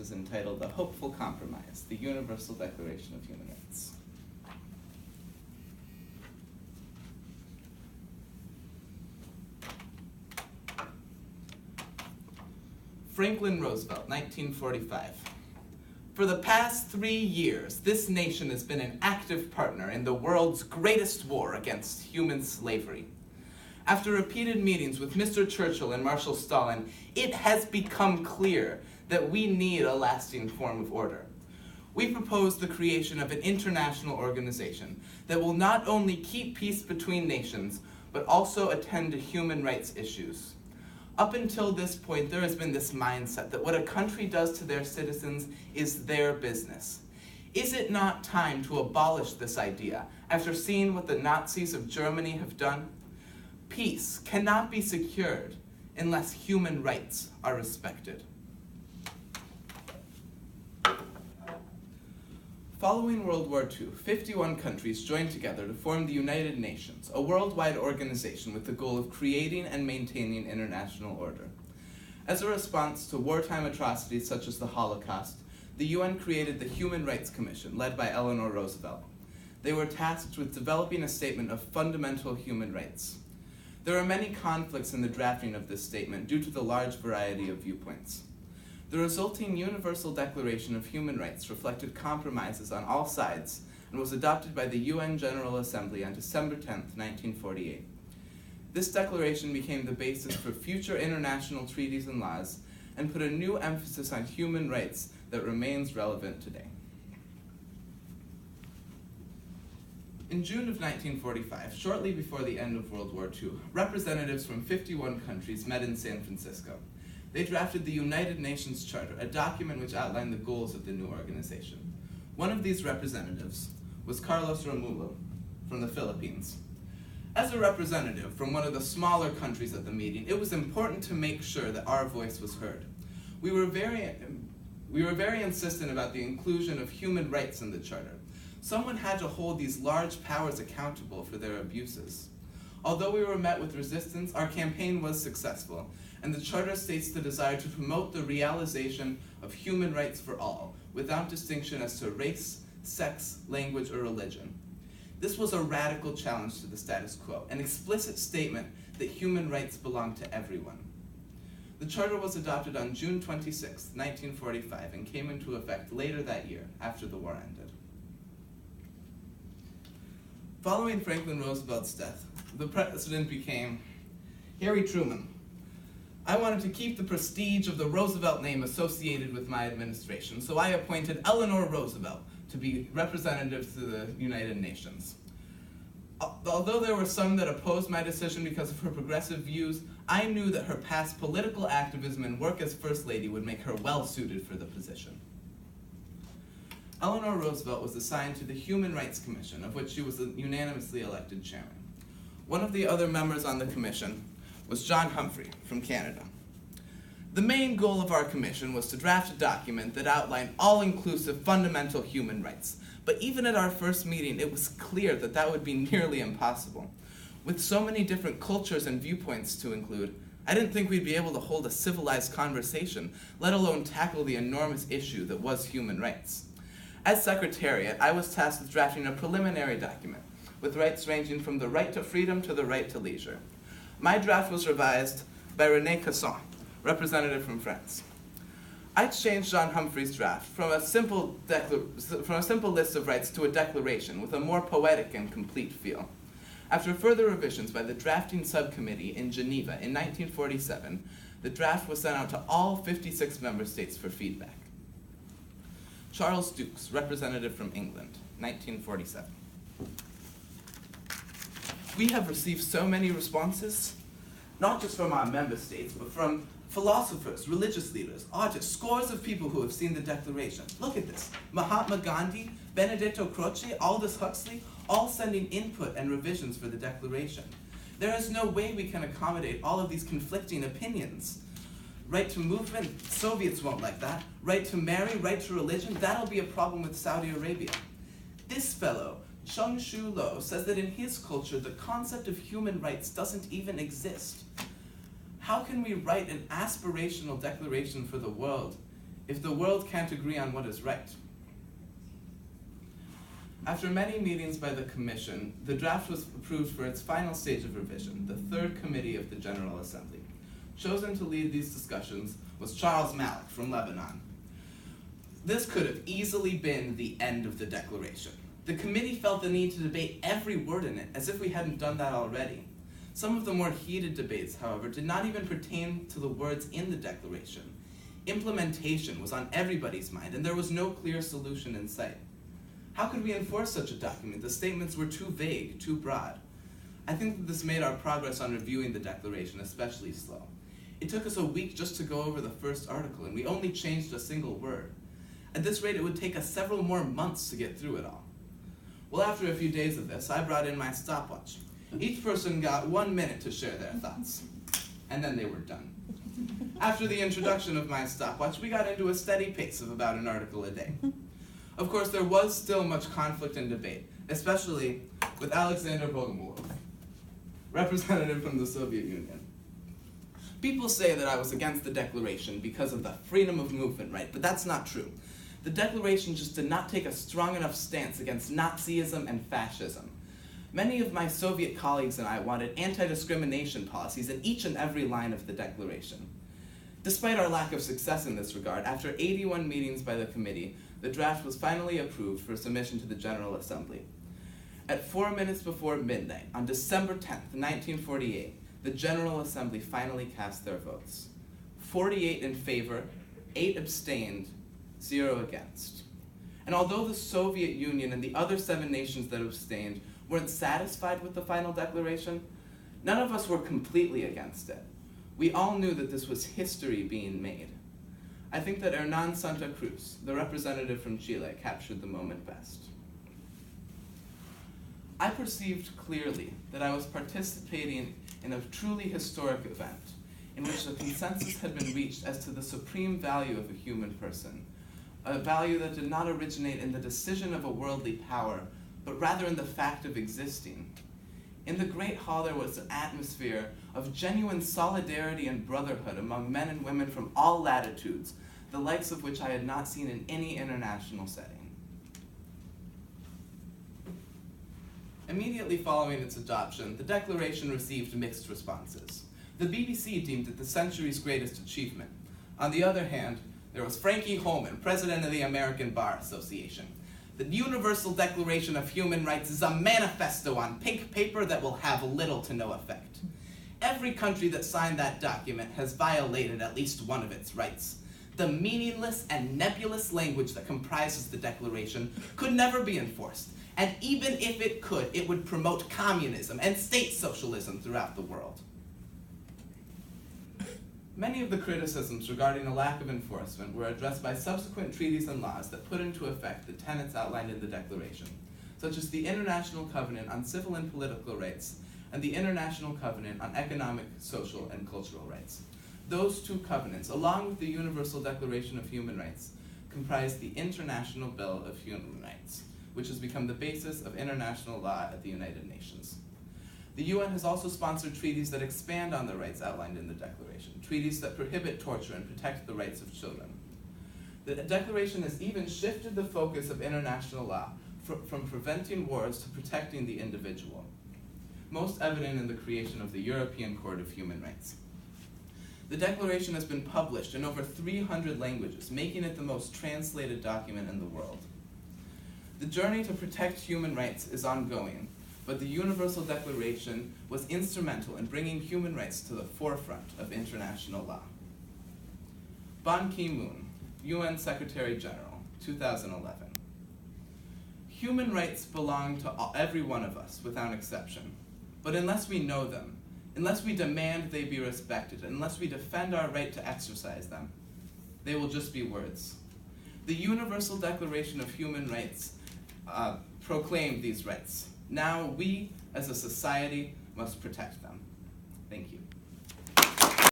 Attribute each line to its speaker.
Speaker 1: is entitled A Hopeful Compromise, the Universal Declaration of Human Rights. Franklin Roosevelt, 1945. For the past 3 years, this nation has been an active partner in the world's greatest war against human slavery. After repeated meetings with Mr. Churchill and Marshal Stalin, it has become clear that we need a lasting form of order. We propose the creation of an international organization that will not only keep peace between nations, but also attend to human rights issues. Up until this point, there has been this mindset that what a country does to their citizens is their business. Is it not time to abolish this idea after seeing what the Nazis of Germany have done? Peace cannot be secured unless human rights are respected. Following World War II, 51 countries joined together to form the United Nations, a worldwide organization with the goal of creating and maintaining international order. As a response to wartime atrocities such as the Holocaust, the UN created the Human Rights Commission, led by Eleanor Roosevelt. They were tasked with developing a statement of fundamental human rights. There are many conflicts in the drafting of this statement due to the large variety of viewpoints. The resulting Universal Declaration of Human Rights reflected compromises on all sides and was adopted by the UN General Assembly on December 10, 1948. This declaration became the basis for future international treaties and laws and put a new emphasis on human rights that remains relevant today. In June of 1945, shortly before the end of World War II, representatives from 51 countries met in San Francisco. They drafted the United Nations Charter, a document which outlined the goals of the new organization. One of these representatives was Carlos Romulo from the Philippines. As a representative from one of the smaller countries at the meeting, it was important to make sure that our voice was heard. We were very insistent about the inclusion of human rights in the Charter. Someone had to hold these large powers accountable for their abuses. Although we were met with resistance, our campaign was successful, and the Charter states the desire to promote the realization of human rights for all, without distinction as to race, sex, language, or religion. This was a radical challenge to the status quo, an explicit statement that human rights belong to everyone. The Charter was adopted on June 26, 1945, and came into effect later that year, after the war ended. Following Franklin Roosevelt's death, the president became Harry Truman. I wanted to keep the prestige of the Roosevelt name associated with my administration, so I appointed Eleanor Roosevelt to be representative to the United Nations. Although there were some that opposed my decision because of her progressive views, I knew that her past political activism and work as First Lady would make her well suited for the position. Eleanor Roosevelt was assigned to the Human Rights Commission, of which she was the unanimously elected chairman. One of the other members on the commission was John Humphrey from Canada. The main goal of our commission was to draft a document that outlined all-inclusive fundamental human rights. But even at our first meeting, it was clear that that would be nearly impossible. With so many different cultures and viewpoints to include, I didn't think we'd be able to hold a civilized conversation, let alone tackle the enormous issue that was human rights. As Secretariat, I was tasked with drafting a preliminary document, with rights ranging from the right to freedom to the right to leisure. My draft was revised by René Casson, representative from France. I changed John Humphrey's draft from a simple list of rights to a declaration with a more poetic and complete feel. After further revisions by the drafting subcommittee in Geneva in 1947, the draft was sent out to all 56 member states for feedback. Charles Dukes, representative from England, 1947. We have received so many responses, not just from our member states, but from philosophers, religious leaders, artists, scores of people who have seen the declaration. Look at this. Mahatma Gandhi, Benedetto Croce, Aldous Huxley, all sending input and revisions for the declaration. There is no way we can accommodate all of these conflicting opinions. Right to movement, Soviets won't like that. Right to marry, right to religion, that'll be a problem with Saudi Arabia. This fellow, Chung Shu Lo, says that in his culture, the concept of human rights doesn't even exist. How can we write an aspirational declaration for the world if the world can't agree on what is right? After many meetings by the Commission, the draft was approved for its final stage of revision, the Third Committee of the General Assembly. Chosen to lead these discussions was Charles Malik from Lebanon. This could have easily been the end of the declaration. The committee felt the need to debate every word in it, as if we hadn't done that already. Some of the more heated debates, however, did not even pertain to the words in the declaration. Implementation was on everybody's mind, and there was no clear solution in sight. How could we enforce such a document? The statements were too vague, too broad. I think that this made our progress on reviewing the declaration especially slow. It took us a week just to go over the first article, and we only changed a single word. At this rate, it would take us several more months to get through it all. Well, after a few days of this, I brought in my stopwatch. Each person got 1 minute to share their thoughts, and then they were done. After the introduction of my stopwatch, we got into a steady pace of about an article a day. Of course, there was still much conflict and debate, especially with Alexander Bogomolov, representative from the Soviet Union. People say that I was against the declaration because of the freedom of movement right, but that's not true. The declaration just did not take a strong enough stance against Nazism and fascism. Many of my Soviet colleagues and I wanted anti-discrimination policies in each and every line of the declaration. Despite our lack of success in this regard, after 81 meetings by the committee, the draft was finally approved for submission to the General Assembly. At 4 minutes before midnight, on December 10th, 1948, the General Assembly finally cast their votes. 48 in favor, 8 abstained, 0 against. And although the Soviet Union and the other 7 nations that abstained weren't satisfied with the final declaration, none of us were completely against it. We all knew that this was history being made. I think that Hernán Santa Cruz, the representative from Chile, captured the moment best. I perceived clearly that I was participating in a truly historic event in which a consensus had been reached as to the supreme value of a human person, a value that did not originate in the decision of a worldly power, but rather in the fact of existing. In the Great Hall there was an atmosphere of genuine solidarity and brotherhood among men and women from all latitudes, the likes of which I had not seen in any international setting. Immediately following its adoption, the Declaration received mixed responses. The BBC deemed it the century's greatest achievement. On the other hand, there was Frankie Holman, president of the American Bar Association. The Universal Declaration of Human Rights is a manifesto on pink paper that will have little to no effect. Every country that signed that document has violated at least one of its rights. The meaningless and nebulous language that comprises the Declaration could never be enforced, and even if it could, it would promote communism and state socialism throughout the world. Many of the criticisms regarding a lack of enforcement were addressed by subsequent treaties and laws that put into effect the tenets outlined in the Declaration, such as the International Covenant on Civil and Political Rights and the International Covenant on Economic, Social, and Cultural Rights. Those 2 covenants, along with the Universal Declaration of Human Rights, comprise the International Bill of Human Rights, which has become the basis of international law at the United Nations. The UN has also sponsored treaties that expand on the rights outlined in the Declaration, treaties that prohibit torture and protect the rights of children. The Declaration has even shifted the focus of international law from preventing wars to protecting the individual, most evident in the creation of the European Court of Human Rights. The Declaration has been published in over 300 languages, making it the most translated document in the world. The journey to protect human rights is ongoing, but the Universal Declaration was instrumental in bringing human rights to the forefront of international law. Ban Ki-moon, UN Secretary General, 2011. Human rights belong to every one of us, without exception. But unless we know them, unless we demand they be respected, unless we defend our right to exercise them, they will just be words. The Universal Declaration of Human Rights proclaimed these rights. Now we, as a society, must protect them. Thank you.